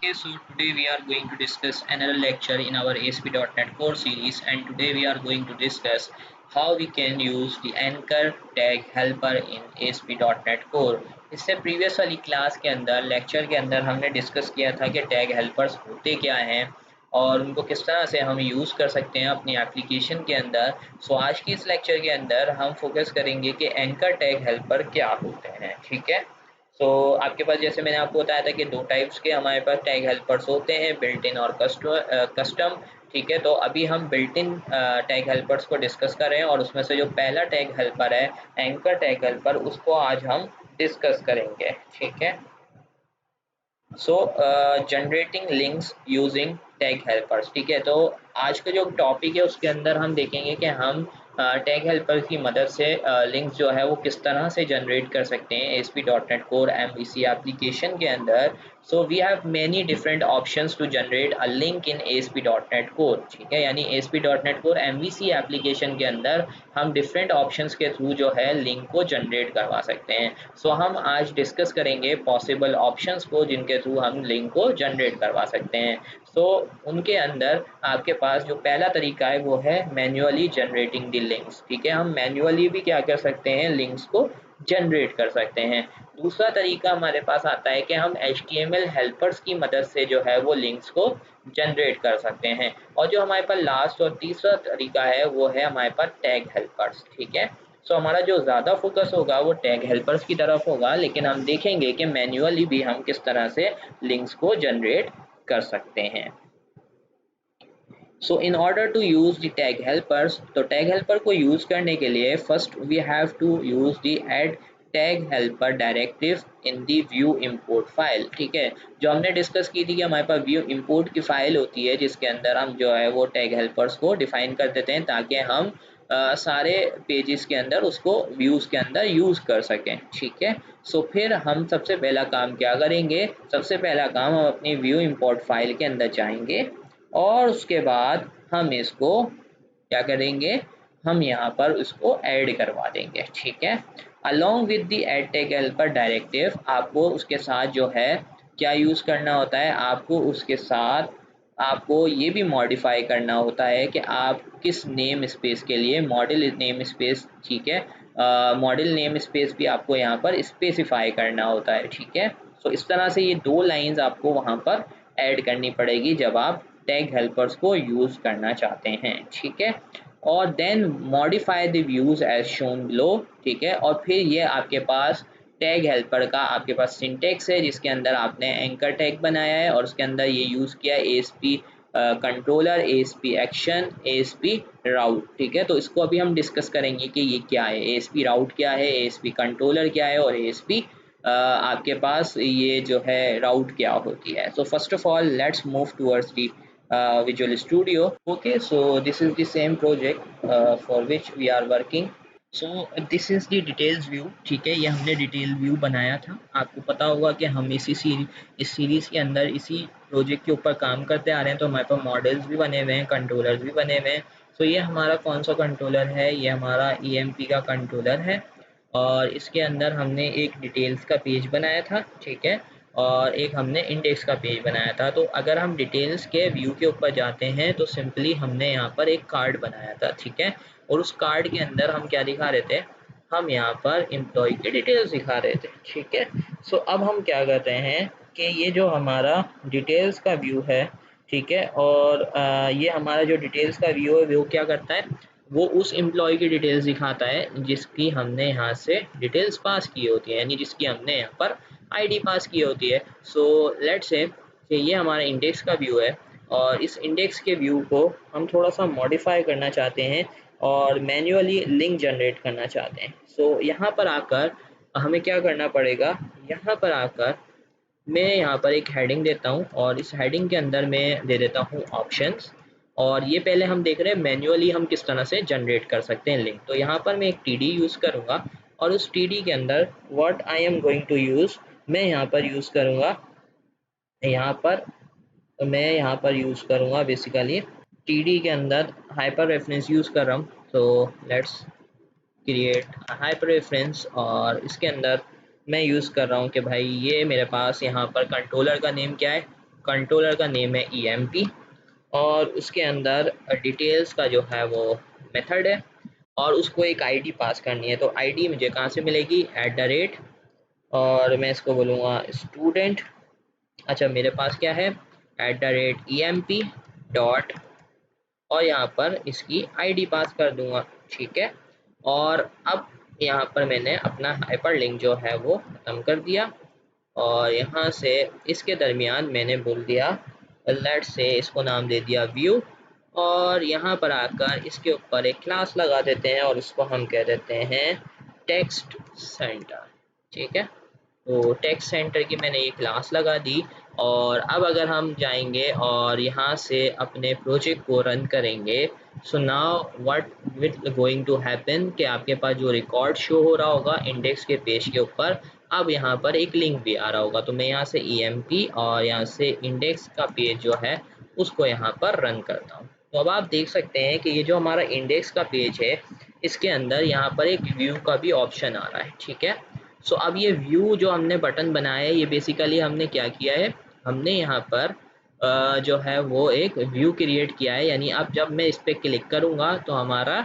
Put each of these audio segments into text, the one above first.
Okay, so today we are going to discuss another lecture in our ASP.NET Core series, and today we are going to discuss how we can use the anchor tag helper in ASP.NET Core. इससे previous वाली class के अंदर lecture के अंदर हमने discuss किया था कि टैग हेल्पर्स होते क्या हैं और उनको किस तरह से हम यूज़ कर सकते हैं अपनी एप्लीकेशन के अंदर। सो आज की इस लेक्चर के अंदर हम फोकस करेंगे कि एंकर टैग हेल्पर क्या होते हैं। ठीक है, सो आपके पास जैसे मैंने आपको बताया था कि दो टाइप्स के हमारे पास टैग हेल्पर्स होते हैं, बिल्ट इन और कस्टम। ठीक है, तो अभी हम बिल्ट इन टैग हेल्पर्स को डिस्कस कर रहे हैं और उसमें से जो पहला टैग हेल्पर है एंकर टैग हेल्पर, उसको आज हम डिस्कस करेंगे। ठीक है, so generating links using tag helpers. ठीक है, तो आज का जो टॉपिक है उसके अंदर हम देखेंगे कि हम टैग हेल्पर की मदद से लिंक्स जो है वो किस तरह से जनरेट कर सकते हैं ASP.NET Core MVC एप्लीकेशन के अंदर। So we have many different options to generate a link in ASP.NET Core। ठीक है, यानी ASP.NEट Core MVC एप्लीकेशन के अंदर हम डिफरेंट ऑप्शंस के थ्रू जो है लिंक को जनरेट करवा सकते हैं। सो हम आज डिस्कस करेंगे पॉसिबल ऑप्शंस को जिनके थ्रू हम लिंक को जनरेट करवा सकते हैं। सो उनके अंदर आपके पास जो पहला तरीका है वो है मैन्युअली जनरेटिंग द लिंक्स। ठीक है, हम मैन्युअली भी क्या कर सकते हैं, लिंक्स को जनरेट कर सकते हैं। दूसरा तरीका हमारे पास आता है कि हम HTML हेल्पर्स की मदद से जो है वो लिंक्स को जनरेट कर सकते हैं। और जो हमारे पास लास्ट और तीसरा तरीका है वो है हमारे पास टैग हेल्पर्स। ठीक है, सो हमारा जो ज़्यादा फोकस होगा वो टैग हेल्पर्स की तरफ होगा, लेकिन हम देखेंगे कि मैन्युअली भी हम किस तरह से लिंक्स को जनरेट कर सकते हैं। So in order to use the tag helpers, तो टैग हेल्पर को यूज़ करने के लिए first we have to use the add tag helper directive in the view import file. ठीक है, जो हमने डिस्कस की थी कि हमारे पास व्यू इंपोर्ट की फाइल होती है जिसके अंदर हम जो है वो टैग हेल्पर्स को डिफाइन कर देते हैं ताकि हम सारे पेजेस के अंदर उसको व्यूज़ के अंदर यूज़ कर सकें। ठीक है, सो फिर हम सबसे पहला काम क्या करेंगे, सबसे पहला काम हम अपनी व्यू इंपोर्ट फाइल के अंदर जाएंगे और उसके बाद हम इसको क्या करेंगे, हम यहाँ पर उसको ऐड करवा देंगे। ठीक है, along with the add tag helper directive आपको उसके साथ जो है क्या यूज़ करना होता है, आपको उसके साथ आपको ये भी मॉडिफाई करना होता है कि आप किस नेम स्पेस के लिए मॉडल नेम स्पेस। ठीक है, मॉडल नेम स्पेस भी आपको यहाँ पर स्पेसिफाई करना होता है। ठीक है, सो इस तरह से ये दो लाइंस आपको वहाँ पर ऐड करनी पड़ेगी जब आप टैग हेल्पर्स को यूज़ करना चाहते हैं। ठीक है, और then modify the views as shown below. ठीक है, और फिर ये आपके पास टैग हेल्पर का आपके पास सिंटेक्स है जिसके अंदर आपने एंकर टैग बनाया है और उसके अंदर ये यूज़ किया ASP controller, ASP action, ASP राउट। ठीक है, तो इसको अभी हम डिस्कस करेंगे कि ये क्या है, ASP राउट क्या है, ASP कंट्रोलर क्या है और ASP आपके पास ये जो है राउट क्या होती है। So first of all let's move towards the Visual Studio. Okay, so this is the same project for which we are working. So this is the details view. ठीक है, ये हमने डिटेल व्यू बनाया था। आपको पता होगा कि हम इस सीरीज़ के अंदर इसी प्रोजेक्ट के ऊपर काम करते आ रहे हैं, तो हमारे पास मॉडल्स भी बने हुए हैं, कंट्रोलर्स भी बने हुए हैं। सो ये हमारा कौन सा कंट्रोलर है, ये हमारा EMP का कंट्रोलर है और इसके अंदर हमने एक डिटेल्स का पेज बनाया था। ठीक है, और एक हमने इंडेक्स का पेज बनाया था। तो अगर हम डिटेल्स के व्यू के ऊपर जाते हैं तो सिंपली हमने यहाँ पर एक कार्ड बनाया था। ठीक है, और उस कार्ड के अंदर हम क्या दिखा रहे थे, हम यहाँ पर एम्प्लॉय की डिटेल्स दिखा रहे थे। ठीक है, सो अब हम क्या करते हैं कि ये जो हमारा डिटेल्स का व्यू है, ठीक है, और ये हमारा जो डिटेल्स का व्यू है वो क्या करता है, वो उस एम्प्लॉय की डिटेल्स दिखाता है जिसकी हमने यहाँ से डिटेल्स पास की होती है, यानी जिसकी हमने यहाँ पर आईडी पास की होती है। सो लेट्स से कि ये हमारा इंडेक्स का व्यू है और इस इंडेक्स के व्यू को हम थोड़ा सा मॉडिफाई करना चाहते हैं और मैन्युअली लिंक जनरेट करना चाहते हैं। सो यहाँ पर आकर हमें क्या करना पड़ेगा, यहाँ पर आकर मैं यहाँ पर एक हेडिंग देता हूँ और इस हेडिंग के अंदर मैं दे देता हूँ ऑप्शंस। और ये पहले हम देख रहे हैं मैन्युअली हम किस तरह से जनरेट कर सकते हैं लिंक। तो यहाँ पर मैं एक TD यूज़ करूँगा और उस TD के अंदर what I am going to use, मैं यहाँ पर यूज़ करूँगा, यहाँ पर यूज़ करूँगा बेसिकली TD के अंदर हाइपर रेफरेंस यूज़ कर रहा हूँ। तो लेट्स क्रिएट हाइपर रेफरेंस और इसके अंदर मैं यूज़ कर रहा हूँ कि भाई ये मेरे पास यहाँ पर कंट्रोलर का नेम क्या है, कंट्रोलर का नेम है EMP, और उसके अंदर डिटेल्स का जो है वो मेथड है, और उसको एक आईडी पास करनी है। तो आईडी मुझे कहाँ से मिलेगी, @ और मैं इसको बोलूँगा स्टूडेंट। अच्छा, मेरे पास क्या है, @emp डॉट, और यहाँ पर इसकी आईडी पास कर दूंगा, ठीक है। और अब यहाँ पर मैंने अपना हाइपरलिंक जो है वो ख़त्म कर दिया, और यहाँ से इसके दरमियान मैंने बोल दिया, लेट्स से इसको नाम दे दिया व्यू, और यहाँ पर आकर इसके ऊपर एक क्लास लगा देते हैं और इसको हम कह देते हैं टेक्स्ट सेंटर, ठीक है। तो टेक्स्ट सेंटर की मैंने ये क्लास लगा दी, और अब अगर हम जाएंगे और यहाँ से अपने प्रोजेक्ट को रन करेंगे, so now what will going to happen कि आपके पास जो रिकॉर्ड शो हो रहा होगा इंडेक्स के पेज के ऊपर, अब यहाँ पर एक लिंक भी आ रहा होगा। तो मैं यहाँ से EMP और यहाँ से इंडेक्स का पेज जो है उसको यहाँ पर रन करता हूँ। तो अब आप देख सकते हैं कि ये जो हमारा इंडेक्स का पेज है, इसके अंदर यहाँ पर एक व्यू का भी ऑप्शन आ रहा है, ठीक है। सो अब ये व्यू जो हमने बटन बनाया है, ये बेसिकली हमने क्या किया है, हमने यहाँ पर जो है वो एक व्यू क्रिएट किया है। यानी अब जब मैं इस पर क्लिक करूँगा तो हमारा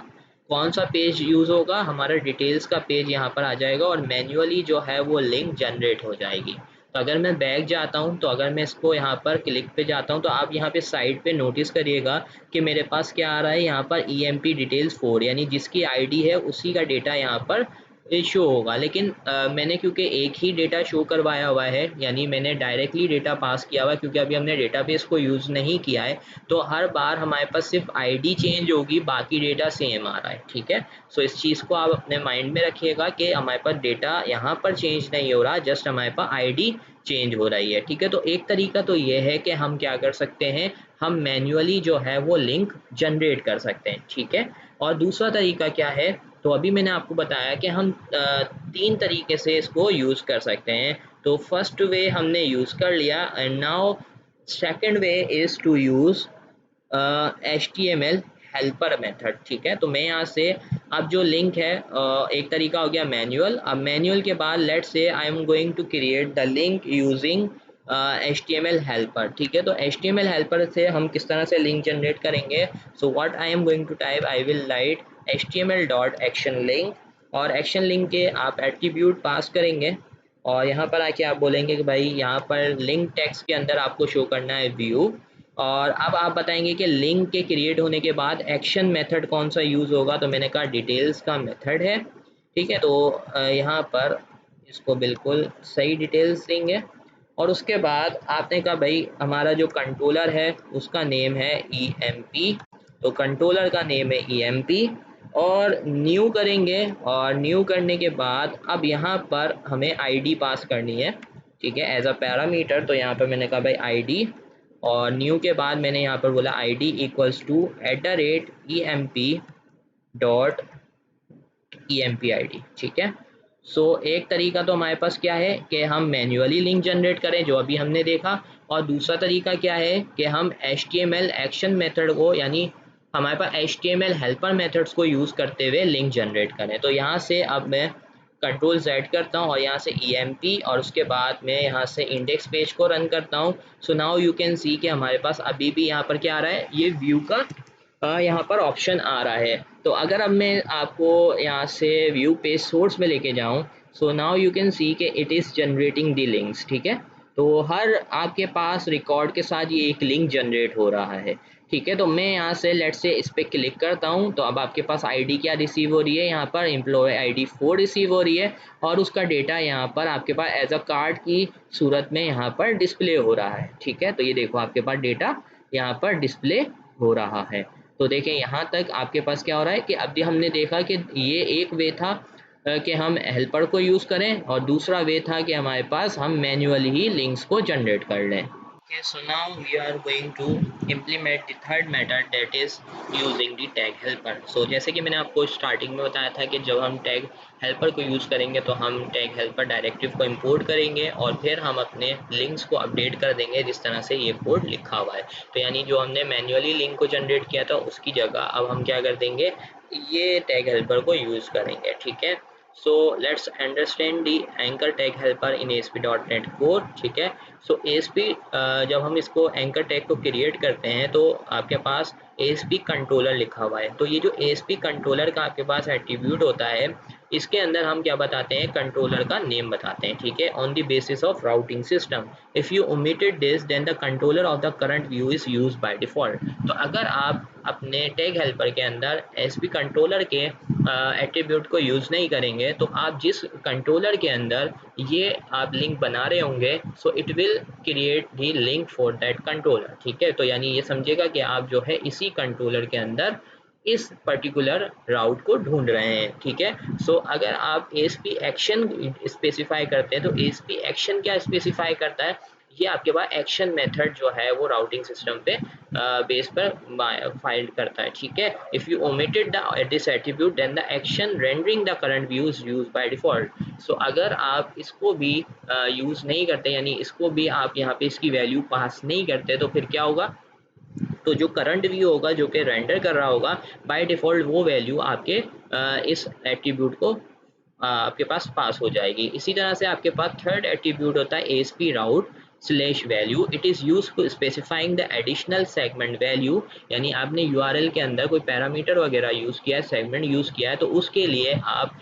कौन सा पेज यूज़ होगा, हमारा डिटेल्स का पेज यहाँ पर आ जाएगा, और मैन्युअली जो है वो लिंक जनरेट हो जाएगी। तो अगर मैं बैक जाता हूँ, तो अगर मैं इसको यहाँ पर क्लिक पे जाता हूँ, तो आप यहाँ पे साइड पे नोटिस करिएगा कि मेरे पास क्या आ रहा है, यहाँ पर EMP डिटेल्स 4, यानी जिसकी आईडी है उसी का डेटा यहाँ पर शो होगा। लेकिन मैंने क्योंकि एक ही डेटा शो करवाया हुआ है, यानी मैंने डायरेक्टली डेटा पास किया हुआ है, क्योंकि अभी हमने डेटाबेस को यूज़ नहीं किया है, तो हर बार हमारे पास सिर्फ आईडी चेंज होगी, बाकी डेटा सेम आ रहा है, ठीक है। सो इस चीज़ को आप अपने माइंड में रखिएगा कि हमारे पास डेटा यहाँ पर चेंज नहीं हो रहा, जस्ट हमारे पास आईडी चेंज हो रही है, ठीक है। तो एक तरीका तो ये है कि हम क्या कर सकते हैं, हम मैन्युअली जो है वो लिंक जनरेट कर सकते हैं, ठीक है। और दूसरा तरीका क्या है, तो अभी मैंने आपको बताया कि हम 3 तरीके से इसको यूज़ कर सकते हैं। तो फर्स्ट वे हमने यूज़ कर लिया, and now second way is to use HTML helper method, ठीक है। तो मैं यहाँ से अब जो लिंक है, एक तरीका हो गया मैनुअल। अब मैनुअल के बाद let's say I am going to create the link using HTML helper, ठीक है। तो HTML हेल्पर से हम किस तरह से लिंक जनरेट करेंगे, so what I am going to type, I will write HTML dot action link, और एक्शन लिंक के आप एट्रीब्यूट पास करेंगे, और यहाँ पर आके आप बोलेंगे कि भाई यहाँ पर लिंक टेक्स्ट के अंदर आपको शो करना है व्यू, और अब आप बताएंगे कि लिंक के क्रिएट होने के बाद एक्शन मेथड कौन सा यूज़ होगा। तो मैंने कहा डिटेल्स का मेथड है, ठीक है। तो यहाँ पर इसको बिल्कुल सही डिटेल्स देंगे, और उसके बाद आपने कहा भाई हमारा जो कंट्रोलर है उसका नेम है EMP, तो कंट्रोलर का नेम है EMP, और न्यू करेंगे, और न्यू करने के बाद अब यहाँ पर हमें आईडी पास करनी है, ठीक है, एज अ पैरामीटर। तो यहाँ पर मैंने कहा भाई आईडी, और न्यू के बाद मैंने यहाँ पर बोला ID equals to @emp dot EMP ID, ठीक है। सो एक तरीका तो हमारे पास क्या है कि हम मैन्युअली लिंक जनरेट करें, जो अभी हमने देखा, और दूसरा तरीका क्या है कि हम HTML एक्शन मेथड को, यानी हमारे पास HTML हेल्पर मेथड्स को यूज़ करते हुए लिंक जनरेट करें। तो यहाँ से अब मैं Ctrl Z करता हूँ, और यहाँ से EMP, और उसके बाद मैं यहाँ से इंडेक्स पेज को रन करता हूँ। सो नाउ यू कैन सी कि हमारे पास अभी भी यहाँ पर क्या आ रहा है, ये व्यू का यहाँ पर ऑप्शन आ रहा है। तो अगर अब मैं आपको यहाँ से व्यू पेज सोर्स में लेके जाऊँ, so now you can see कि it is generating the links, ठीक है। तो हर आपके पास रिकॉर्ड के साथ ये एक लिंक जनरेट हो रहा है, ठीक है। तो मैं यहाँ से लेट से इस पर क्लिक करता हूँ, तो अब आपके पास आईडी क्या रिसीव हो रही है, यहाँ पर एम्प्लॉय ID 4 रिसीव हो रही है, और उसका डेटा यहाँ पर आपके पास एज अ कार्ड की सूरत में यहाँ पर डिस्प्ले हो रहा है, ठीक है। तो ये देखो आपके पास डेटा यहाँ पर डिस्प्ले हो रहा है। तो देखें यहाँ तक आपके पास क्या हो रहा है कि अभी हमने देखा कि ये एक वे था कि हम हेल्पर को यूज़ करें, और दूसरा वे था कि हमारे पास हम मैन्युअली ही लिंक्स को जनरेट कर लें। Okay, so now we are going to implement the third method, that is using the tag helper. So जैसे कि मैंने आपको स्टार्टिंग में बताया था कि जब हम tag helper को यूज़ करेंगे तो हम tag helper डायरेक्टिव को इंपोर्ट करेंगे, और फिर हम अपने लिंक्स को अपडेट कर देंगे जिस तरह से ये कोड लिखा हुआ है। तो यानी जो हमने मैन्युअली लिंक को जनरेट किया था उसकी जगह अब हम क्या कर देंगे, ये tag helper को यूज़ करेंगे, ठीक है। So let's understand the anchor tag helper in ASP.NET core. ठीक है, सो ASP जब हम इसको एंकर टैग को क्रिएट करते हैं तो आपके पास ASP कंट्रोलर लिखा हुआ है। तो ये जो ASP कंट्रोलर का आपके पास एट्रीब्यूट होता है, इसके अंदर हम क्या बताते हैं, कंट्रोलर का नेम बताते हैं। ठीक है, on the basis of routing system, if you omitted this then the controller of the current view is used by default. तो अगर आप अपने टैग हेल्पर के अंदर ASP कंट्रोलर के एट्रीब्यूट को यूज़ नहीं करेंगे, तो आप जिस कंट्रोलर के अंदर ये आप लिंक बना रहे होंगे, so it will create the link for that controller. ठीक है, तो यानी ये समझेगा कि आप जो है इसी कंट्रोलर के अंदर इस पर्टिकुलर राउट को ढूंढ रहे हैं। ठीक है, सो अगर आप ASP एक्शन स्पेसिफाई करते हैं, तो ASP एक्शन क्या स्पेसिफाई करता है, ये आपके पास एक्शन मेथड जो है वो राउटिंग सिस्टम पे बेस पर फाइल करता है। ठीक है, if you omitted the this attribute then the action rendering the current view is used by default. So अगर आप इसको भी यूज नहीं करते, यानी इसको भी आप यहाँ पे इसकी वैल्यू पास नहीं करते, तो फिर क्या होगा, तो जो करंट व्यू होगा जो कि रेंडर कर रहा होगा, बाय डिफॉल्ट वो वैल्यू आपके इस एट्रीब्यूट को आपके पास हो जाएगी। इसी तरह से आपके पास थर्ड एट्रीब्यूट होता है ASP route slash value. It is use to specifying the additional segment value, यानी आपने URL के अंदर कोई पैरामीटर वगैरह यूज़ किया है, सेगमेंट यूज़ किया है, तो उसके लिए आप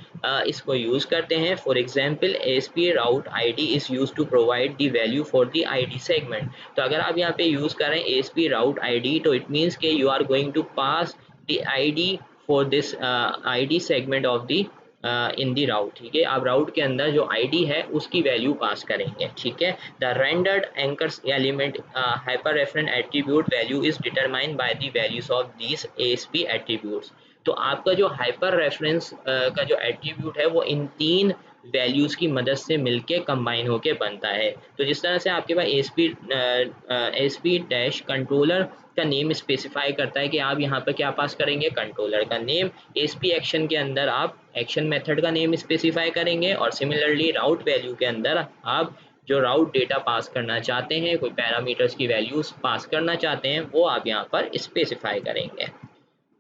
इसको यूज़ करते हैं। For example ASP route ID is use to provide the value for the ID segment. तो अगर आप यहाँ पे यूज़ कर रहे हैं ASP राउट ID, तो इट मीन्स के you are going to pass the ID for this ID segment of the in the route. ठीक है, आप राउट के अंदर जो ID है उसकी वैल्यू पास करेंगे। ठीक है, the rendered anchors element hyper reference attribute value is determined by the values of these ASP attributes. तो आपका जो हाइपर रेफरेंस का जो एट्रीब्यूट है वो इन तीन वैल्यूज़ की मदद से मिलके कंबाइन होके बनता है। तो जिस तरह से आपके पास ASP डैश कंट्रोलर का नेम स्पेसिफाई करता है कि आप यहाँ पर क्या पास करेंगे, कंट्रोलर का नेम। ASP एक्शन के अंदर आप एक्शन मेथड का नेम स्पेसिफाई करेंगे, और सिमिलरली राउट वैल्यू के अंदर आप जो राउट डेटा पास करना चाहते हैं, कोई पैरामीटर्स की वैल्यूज पास करना चाहते हैं, वो आप यहाँ पर स्पेसिफाई करेंगे।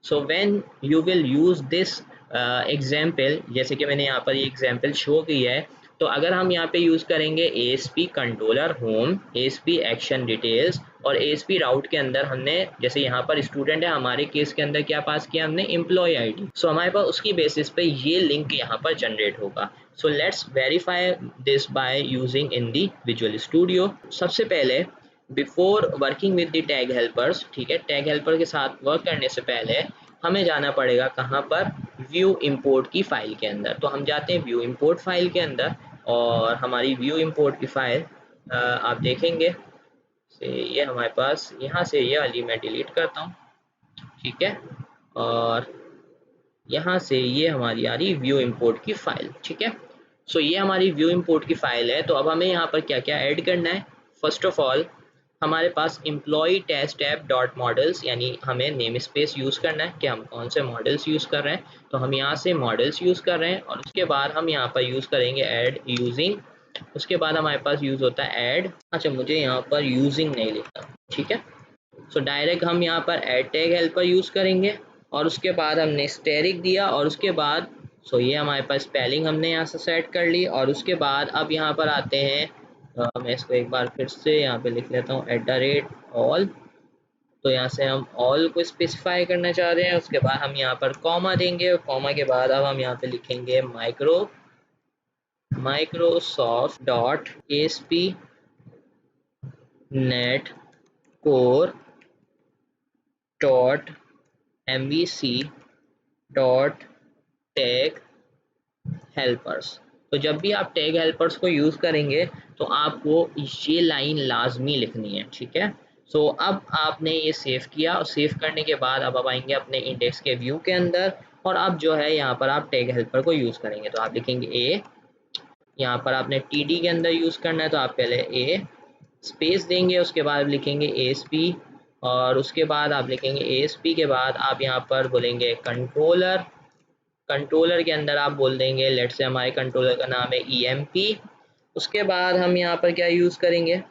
So when you will use this example, जैसे कि मैंने यहाँ पर ये एग्जाम्पल शो की है, तो अगर हम यहाँ पे यूज़ करेंगे ASP controller home, ASP action details, और ASP राउट के अंदर हमने, जैसे यहाँ पर स्टूडेंट है, हमारे केस के अंदर क्या पास किया हमने, एम्प्लॉय ID। सो हमारे पास उसकी बेसिस पे ये लिंक यहाँ पर जनरेट होगा। So let's verify this by using in the visual studio. सबसे पहले before working with the tag helpers, ठीक है, टैग हेल्पर के साथ वर्क करने से पहले हमें जाना पड़ेगा कहाँ पर, व्यू इंपोर्ट की फाइल के अंदर। तो हम जाते हैं व्यू इंपोर्ट फाइल के अंदर, और हमारी व्यू इंपोर्ट की फाइल आप देखेंगे से ये हमारे पास, यहाँ से ये वाली मैं डिलीट करता हूँ। ठीक है, और यहाँ से ये हमारी आ रही व्यू इंपोर्ट की फाइल। ठीक है, सो ये हमारी व्यू इंपोर्ट की फाइल है। तो अब हमें यहाँ पर क्या क्या ऐड करना है, फर्स्ट ऑफ ऑल हमारे पास employ test app dot models, यानी हमें नेम स्पेस यूज़ करना है कि हम कौन से मॉडल्स यूज़ कर रहे हैं। तो हम यहाँ से मॉडल्स यूज़ कर रहे हैं, और उसके बाद हम यहाँ पर यूज़ करेंगे ऐड यूजिंग। उसके बाद हमारे पास यूज़ होता है ऐड, अच्छा मुझे यहाँ पर यूजिंग नहीं लिखा। ठीक है, सो डायरेक्ट हम यहाँ पर ऐड टैग हेल्पर यूज़ करेंगे, और उसके बाद हमने स्टेरिक दिया, और उसके बाद सो ये हमारे पास स्पेलिंग हमने यहाँ से सेट कर ली। और उसके बाद अब यहाँ पर आते हैं, मैं इसको एक बार फिर से यहाँ पे लिख लेता हूँ @all। तो यहाँ से हम ऑल को स्पेसिफाई करना चाह रहे हैं। उसके बाद हम यहाँ पर कॉमा देंगे, और कॉमा के बाद अब हम यहाँ पे लिखेंगे Microsoft dot ASP net core dot MVC dot tag helpers. तो जब भी आप टैग हेल्पर्स को यूज़ करेंगे तो आपको ये लाइन लाजमी लिखनी है। ठीक है, सो अब आपने ये सेव किया, और सेव करने के बाद अब आप आएंगे अपने इंडेक्स के व्यू के अंदर, और अब जो है यहाँ पर आप टैग हेल्पर को यूज़ करेंगे। तो आप लिखेंगे ए, यहाँ पर आपने TD के अंदर यूज़ करना है, तो आप पहले ए स्पेस देंगे, उसके बाद लिखेंगे ASP, और उसके बाद आप लिखेंगे ASP के बाद आप यहाँ पर बोलेंगे कंट्रोलर। कंट्रोलर के अंदर आप बोल देंगे, लेट से हमारे कंट्रोलर का नाम है EMP। उसके बाद हम यहाँ पर क्या यूज़ करेंगे,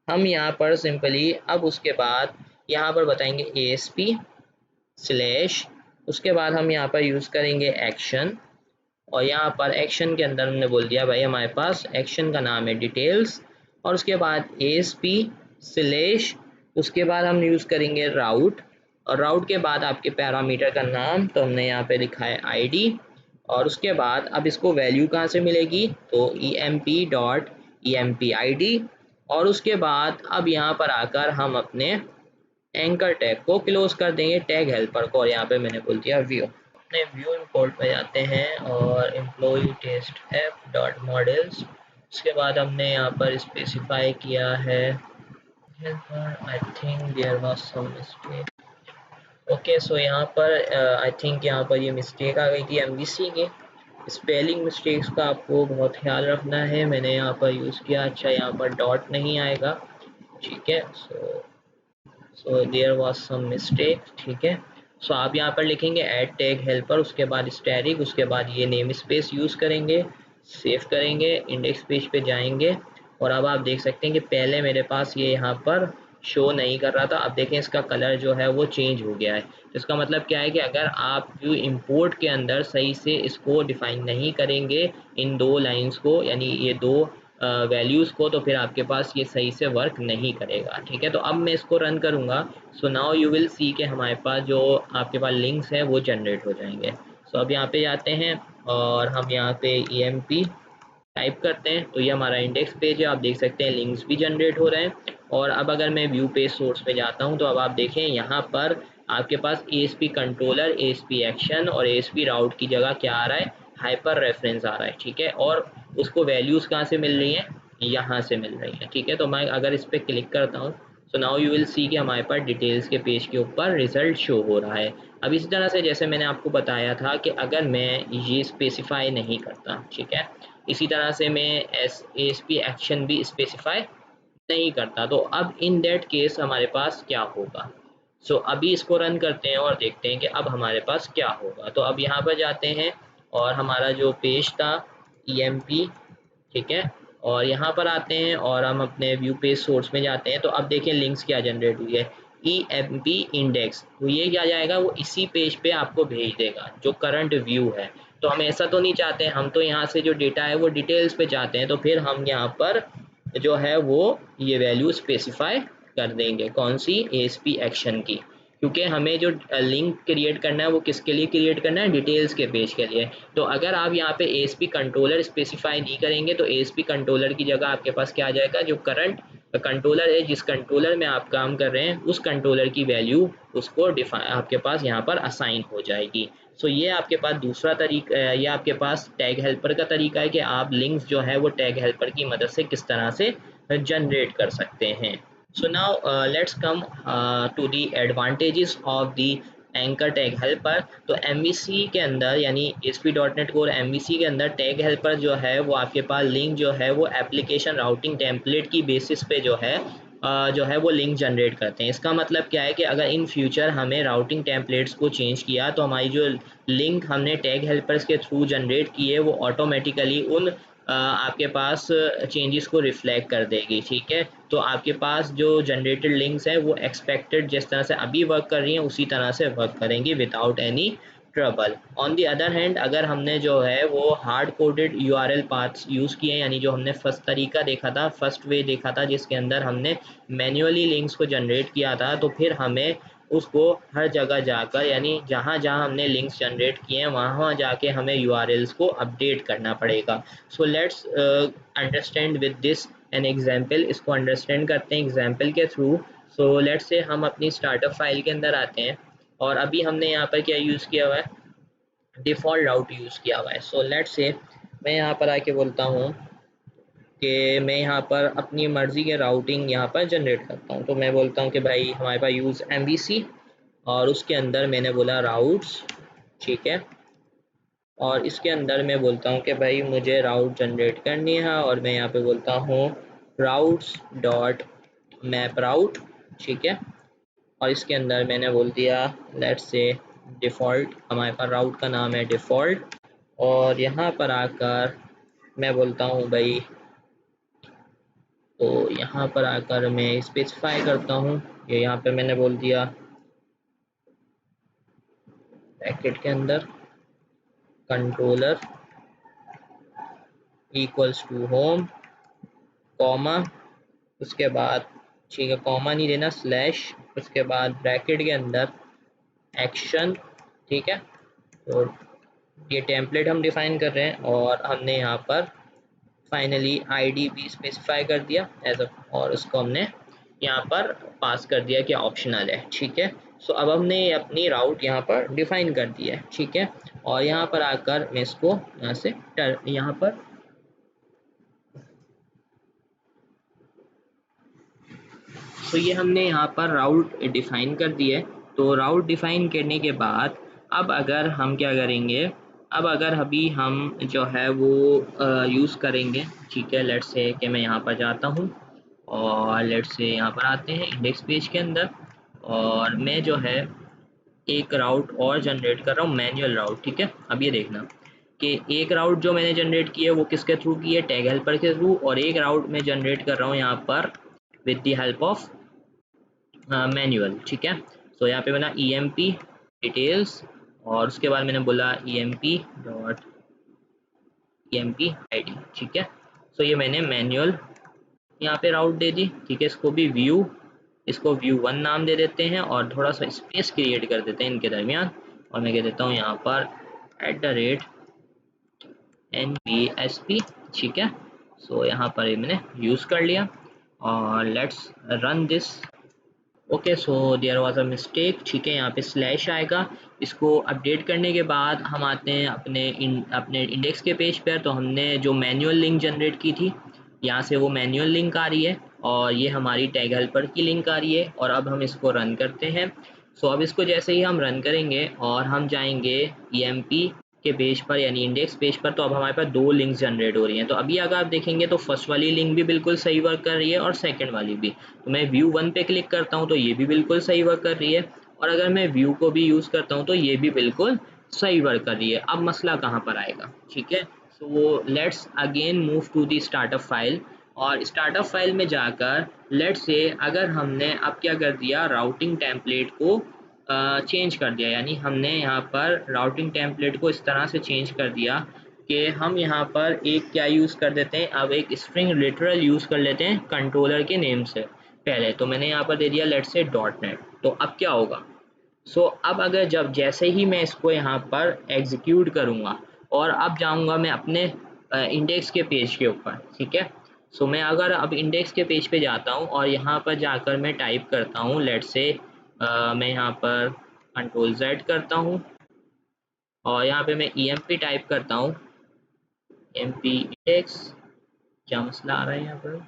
हम यहाँ पर सिंपली अब उसके बाद यहाँ पर बताएंगे ASP स्लैश, उसके बाद हम यहाँ पर यूज़ करेंगे एक्शन, और यहाँ पर एक्शन के अंदर हमने बोल दिया भाई हमारे पास एक्शन का नाम है डिटेल्स, और उसके बाद ASP स्लैश, उसके बाद हम यूज़ करेंगे राउट, और राउट के बाद आपके पैरामीटर का नाम, तो हमने यहाँ पे लिखा है ID, और उसके बाद अब इसको वैल्यू कहाँ से मिलेगी, तो emp.empid, और उसके बाद अब यहाँ पर आकर हम अपने एंकर टैग को क्लोज कर देंगे, टैग हेल्पर को, और यहाँ पे मैंने बोल दिया व्यू। अपने व्यू इंपोर्ट पे जाते हैं और employ test app dot models, उसके बाद हमने यहाँ पर स्पेसिफाई किया है helper, I think there was some mistake. Okay, so यहाँ पर आई थिंक यहाँ पर ये मिस्टेक आ गई थी MVC की। स्पेलिंग मिस्टेक्स का आपको बहुत ख्याल रखना है, मैंने यहाँ पर यूज़ किया, अच्छा यहाँ पर डॉट नहीं आएगा, ठीक है। So there was some mistake, ठीक है। सो आप यहाँ पर लिखेंगे ऐड टैग हेल्पर, उसके बाद स्टैटिक, उसके बाद ये नेम स्पेस यूज़ करेंगे, सेव करेंगे, इंडेक्स पेज पे जाएंगे, और अब आप देख सकते हैं कि पहले मेरे पास ये यहाँ पर शो नहीं कर रहा था, अब देखें इसका कलर जो है वो चेंज हो गया है। तो इसका मतलब क्या है कि अगर आप व्यू इंपोर्ट के अंदर सही से इसको डिफाइन नहीं करेंगे, इन दो लाइंस को, यानी ये दो वैल्यूज़ को, तो फिर आपके पास ये सही से वर्क नहीं करेगा, ठीक है। तो अब मैं इसको रन करूँगा, सो नाउ यू विल सी कि हमारे पास जो आपके पास लिंक्स हैं वो जनरेट हो जाएंगे। सो अब यहाँ पे जाते हैं और हम यहाँ पे EMP टाइप करते हैं, तो ये हमारा इंडेक्स पेज है, आप देख सकते हैं लिंक्स भी जनरेट हो रहे हैं। और अब अगर मैं व्यू पेज सोर्स पे जाता हूँ, तो अब आप देखें यहाँ पर आपके पास ASP कंट्रोलर, ASP एक्शन और ASP राउट की जगह क्या आ रहा है, हाइपर रेफरेंस आ रहा है, ठीक है। और उसको वैल्यूज़ कहाँ से मिल रही हैं, यहाँ से मिल रही हैं, ठीक है। तो मैं अगर इस पर क्लिक करता हूँ, सो नाउ यू विल सी कि हमारे पास डिटेल्स के पेज के ऊपर रिजल्ट शो हो रहा है। अब इसी तरह से जैसे मैंने आपको बताया था कि अगर मैं ये स्पेसिफाई नहीं करता, ठीक है, इसी तरह से मैं ASP एक्शन भी स्पेसिफाई नहीं करता, तो अब इन दैट केस हमारे पास क्या होगा। सो अभी इसको रन करते हैं और देखते हैं कि अब हमारे पास क्या होगा। तो अब यहाँ पर जाते हैं और हमारा जो पेज था EMP, ठीक है, और यहाँ पर आते हैं और हम अपने व्यू पेज सोर्स में जाते हैं, तो अब देखिए लिंक्स क्या जनरेट हुई है, EMP इंडेक्स, तो ये क्या जाएगा, वो इसी पेज पे आपको भेज देगा जो करंट व्यू है। तो हम ऐसा तो नहीं चाहते, हम तो यहाँ से जो डेटा है वो डिटेल्स पे चाहते हैं, तो फिर हम यहाँ पर जो है वो ये वैल्यू स्पेसिफाई कर देंगे, कौन सी, ASP एक्शन की, क्योंकि हमें जो लिंक क्रिएट करना है वो किसके लिए क्रिएट करना है, डिटेल्स के पेज के लिए। तो अगर आप यहाँ पे ASP कंट्रोलर स्पेसिफाई नहीं करेंगे, तो ASP कंट्रोलर की जगह आपके पास क्या आ जाएगा, जो करंट कंट्रोलर है, जिस कंट्रोलर में आप काम कर रहे हैं, उस कंट्रोलर की वैल्यू उसको आपके पास यहाँ पर असाइन हो जाएगी। सो ये आपके पास दूसरा तरीका, ये आपके पास टैग हेल्पर का तरीका है कि आप लिंक्स जो है वो टैग हेल्पर की मदद से किस तरह से जनरेट कर सकते हैं। So now let's come to the advantages of the anchor tag helper. तो MVC के अंदर, यानी ASP.NET Core MVC के अंदर टैग हेल्पर जो है वो आपके पास लिंक जो है वो एप्लीकेशन राउटिंग टेम्पलेट की बेसिस पे जो है वो लिंक जनरेट करते हैं। इसका मतलब क्या है कि अगर इन फ्यूचर हमें राउटिंग टेम्पलेट्स को चेंज किया, तो हमारी जो लिंक हमने टैग हेल्पर्स के थ्रू जनरेट की है वो ऑटोमेटिकली उन आपके पास चेंजेस को रिफ्लेक्ट कर देगी, ठीक है। तो आपके पास जो जनरेटेड लिंक्स है वो एक्सपेक्टेड जिस तरह से अभी वर्क कर रही हैं उसी तरह से वर्क करेंगी without any trouble. On the other hand, अगर हमने जो है वो hard coded URL paths use किए, यानी जो हमने फर्स्ट तरीका देखा था, फर्स्ट वे देखा था जिसके अंदर हमने मैन्युअली लिंक्स को जनरेट किया था, तो फिर हमें उसको हर जगह जाकर, यानी जहाँ जहाँ हमने लिंक्स जनरेट किए हैं वहाँ जाके हमें URLs को अपडेट करना पड़ेगा। So let's understand with this an example, इसको अंडरस्टैंड करते हैं एग्जाम्पल के थ्रू। सो लेट्स से हम अपनी स्टार्टअप फाइल के अंदर आते हैं, और अभी हमने यहाँ पर क्या यूज़ किया हुआ है, डिफ़ॉल्ट राउट यूज़ किया हुआ है। सो लेट्स से मैं यहाँ पर आके बोलता हूँ कि मैं यहाँ पर अपनी मर्ज़ी के राउटिंग यहाँ पर जनरेट करता हूँ। तो मैं बोलता हूँ कि भाई हमारे पास यूज़ MVC, और उसके अंदर मैंने बोला राउट्स, ठीक है, और इसके अंदर मैं बोलता हूँ कि भाई मुझे राउट जनरेट करनी है, और मैं यहाँ पे बोलता हूँ राउट्स डॉट मैप राउट, ठीक है। और इसके अंदर मैंने बोल दिया लेट्स से डिफ़ॉल्ट, हमारे पास राउट का नाम है डिफ़ॉल्ट, और यहाँ पर आकर मैं बोलता हूँ भाई, तो यहाँ पर आकर मैं स्पेसिफाई करता हूँ, ये यहाँ पे मैंने बोल दिया ब्रैकेट के अंदर controller equals to home, comma, उसके बाद ठीक है कॉमा नहीं देना, स्लैश, उसके बाद ब्रैकेट के अंदर एक्शन। ठीक है, तो ये टेम्पलेट हम डिफाइन कर रहे हैं और हमने यहाँ पर फाइनली आईडी भी स्पेसिफाई कर दिया एज अ, और उसको हमने यहाँ पर पास कर दिया कि ऑप्शनल है। ठीक है, सो अब हमने अपनी राउट यहाँ पर डिफाइन कर दी है। ठीक है, और यहाँ पर आकर मैं इसको यहाँ से यहाँ पर तो ये हमने यहाँ पर राउट डिफाइन कर दी है। तो राउट डिफाइन करने के बाद अब अगर हम क्या करेंगे, अब अगर अभी हम जो है वो यूज़ करेंगे। ठीक है, लेट्स से कि मैं यहाँ पर जाता हूँ और लेट्स से यहाँ पर आते हैं इंडेक्स पेज के अंदर और मैं जो है एक राउट और जनरेट कर रहा हूँ, मैनुअल राउट। ठीक है, अब ये देखना कि एक राउट जो मैंने जनरेट की है वो किसके थ्रू की है, टैग हेल्पर के थ्रू, और एक राउट मैं जनरेट कर रहा हूँ यहाँ पर with the help of manual. ठीक है, सो यहाँ पे बना ई एम पी डिटेल्स और उसके बाद मैंने बोला E M P dot E M P I D. ठीक है, सो ये मैंने मैनुअल यहाँ पे राउट दे दी। ठीक है, इसको भी व्यू, इसको व्यू वन नाम दे देते हैं और थोड़ा सा स्पेस क्रिएट कर देते हैं इनके दरमियान और मैं कह देता हूँ यहाँ पर @NVSP। ठीक है, सो यहाँ पर ये मैंने यूज़ कर लिया और let's run this. Okay, so there was a mistake. ठीक है, यहाँ पे स्लैश आएगा। इसको अपडेट करने के बाद हम आते हैं अपने इंडेक्स के पेज पर। तो हमने जो मैनुअल लिंक जनरेट की थी, यहाँ से वो मैनुअल लिंक आ रही है और ये हमारी टैग हेल्पर की लिंक आ रही है और अब हम इसको रन करते हैं। सो अब इसको जैसे ही हम रन करेंगे और हम जाएंगे EMP के पेज पर यानी इंडेक्स पेज पर, तो अब हमारे पास दो लिंक्स जनरेट हो रही हैं। तो अभी अगर आप देखेंगे तो फर्स्ट वाली लिंक भी बिल्कुल सही वर्क कर रही है और सेकंड वाली भी। तो मैं व्यू वन पे क्लिक करता हूँ तो ये भी बिल्कुल सही वर्क कर रही है और अगर मैं व्यू को भी यूज़ करता हूँ तो ये भी बिल्कुल सही वर्क कर रही है। अब मसला कहाँ पर आएगा? ठीक है, so let's again move to the startup file और स्टार्टअप फाइल में जाकर लेट्स से अगर हमने अब क्या कर दिया, राउटिंग टेम्पलेट को चेंज कर दिया, यानी हमने यहाँ पर राउटिंग टेम्पलेट को इस तरह से चेंज कर दिया कि हम यहाँ पर एक क्या यूज़ कर देते हैं, अब एक स्ट्रिंग लिटरल यूज़ कर लेते हैं कंट्रोलर के नेम से पहले। तो मैंने यहाँ पर दे दिया लेट्स से .NET। तो अब क्या होगा, सो अब अगर जब जैसे ही मैं इसको यहाँ पर एग्जीक्यूट करूँगा और अब जाऊँगा मैं अपने इंडेक्स के पेज के ऊपर। ठीक है, सो मैं अगर अब इंडेक्स के पेज पे जाता हूँ और यहाँ पर जाकर मैं टाइप करता हूँ लेट्स से मैं यहाँ पर Ctrl Z करता हूँ और यहाँ पे मैं EMP टाइप करता हूँ, EMP इंडेक्स। क्या मसला आ रहा है यहाँ पर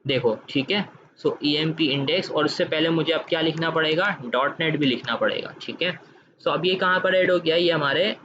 देखो? ठीक है, सो EMP इंडेक्स और उससे पहले मुझे अब क्या लिखना पड़ेगा, .NET भी लिखना पड़ेगा। ठीक है, सो अब ये कहाँ पर ऐड हो गया, ये हमारे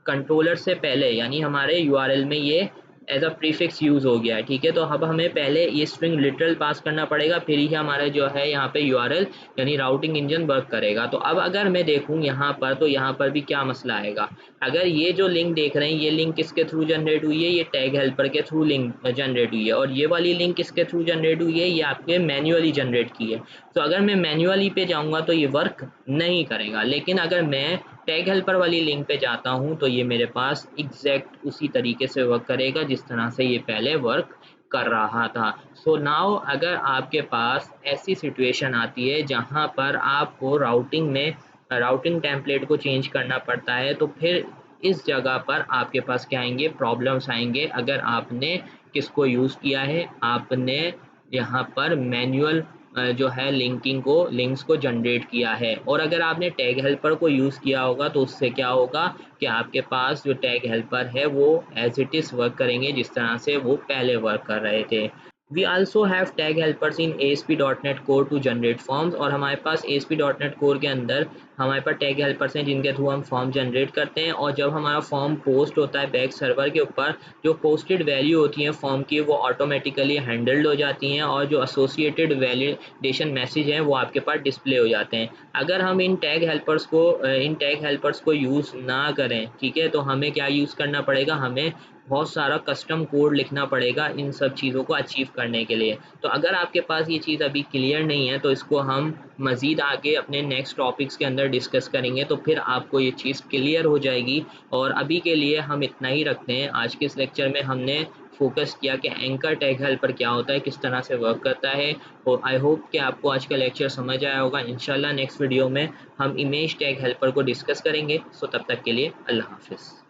कंट्रोलर से पहले यानी हमारे URL में ये एज अ प्रीफिक्स यूज़ हो गया है। ठीक है, तो अब हमें पहले ये स्ट्रिंग लिटरल पास करना पड़ेगा, फिर ही हमारा जो है यहाँ पे URL यानी राउटिंग इंजन वर्क करेगा। तो अब अगर मैं देखूँ यहाँ पर तो यहाँ पर भी क्या मसला आएगा, अगर ये जो लिंक देख रहे हैं ये लिंक किसके थ्रू जनरेट हुई है, ये टैग हेल्पर के थ्रू लिंक जनरेट हुई है और ये वाली लिंक किसके थ्रू जनरेट हुई है, ये आपके मैन्युअली जनरेट की है। तो अगर मैं मैन्युअली पे जाऊँगा तो ये वर्क नहीं करेगा, लेकिन अगर मैं टैग हेल्पर वाली लिंक पे जाता हूँ तो ये मेरे पास एग्जैक्ट उसी तरीके से वर्क करेगा जिस तरह से ये पहले वर्क कर रहा था। सो नाउ अगर आपके पास ऐसी सिचुएशन आती है जहाँ पर आपको राउटिंग टेम्पलेट को चेंज करना पड़ता है, तो फिर इस जगह पर आपके पास क्या आएंगे, प्रॉब्लम्स आएंगे। अगर आपने किसको यूज़ किया है, आपने यहाँ पर मैनुअल जो है लिंक्स को जनरेट किया है और अगर आपने टैग हेल्पर को यूज़ किया होगा तो उससे क्या होगा कि आपके पास जो टैग हेल्पर है वो एज इट इज़ वर्क करेंगे जिस तरह से वो पहले वर्क कर रहे थे। We also have tag helpers in ASP.NET Core to generate forms और हमारे पास ASP.NET Core के अंदर हमारे पास टैग हेल्पर्स हैं जिनके थ्रू हम फॉर्म जनरेट करते हैं और जब हमारा फॉर्म पोस्ट होता है बैक सर्वर के ऊपर, जो पोस्टेड वैल्यू होती है फॉर्म की वो ऑटोमेटिकली हैंडल्ड हो जाती हैं और जो एसोसिएटेड वैलिडेशन मैसेज हैं वो आपके पास डिस्प्ले हो जाते हैं। अगर हम इन टैग हेल्पर्स को यूज़ ना करें, ठीक है, तो हमें क्या यूज़ करना पड़ेगा, हमें बहुत सारा कस्टम कोड लिखना पड़ेगा इन सब चीज़ों को अचीव करने के लिए। तो अगर आपके पास ये चीज़ अभी क्लियर नहीं है तो इसको हम मज़ीद आगे अपने नेक्स्ट टॉपिक्स के अंदर डिस्कस करेंगे, तो फिर आपको ये चीज़ क्लियर हो जाएगी। और अभी के लिए हम इतना ही रखते हैं। आज के इस लेक्चर में हमने फोकस किया कि एंकर टैग हेल्पर क्या होता है, किस तरह से वर्क करता है। और आई होप कि आपको आज का लेक्चर समझ आया होगा। इंशाल्लाह नेक्स्ट वीडियो में हम इमेज टैग हेल्पर को डिस्कस करेंगे। सो तब तक के लिए अल्लाह हाफिज़।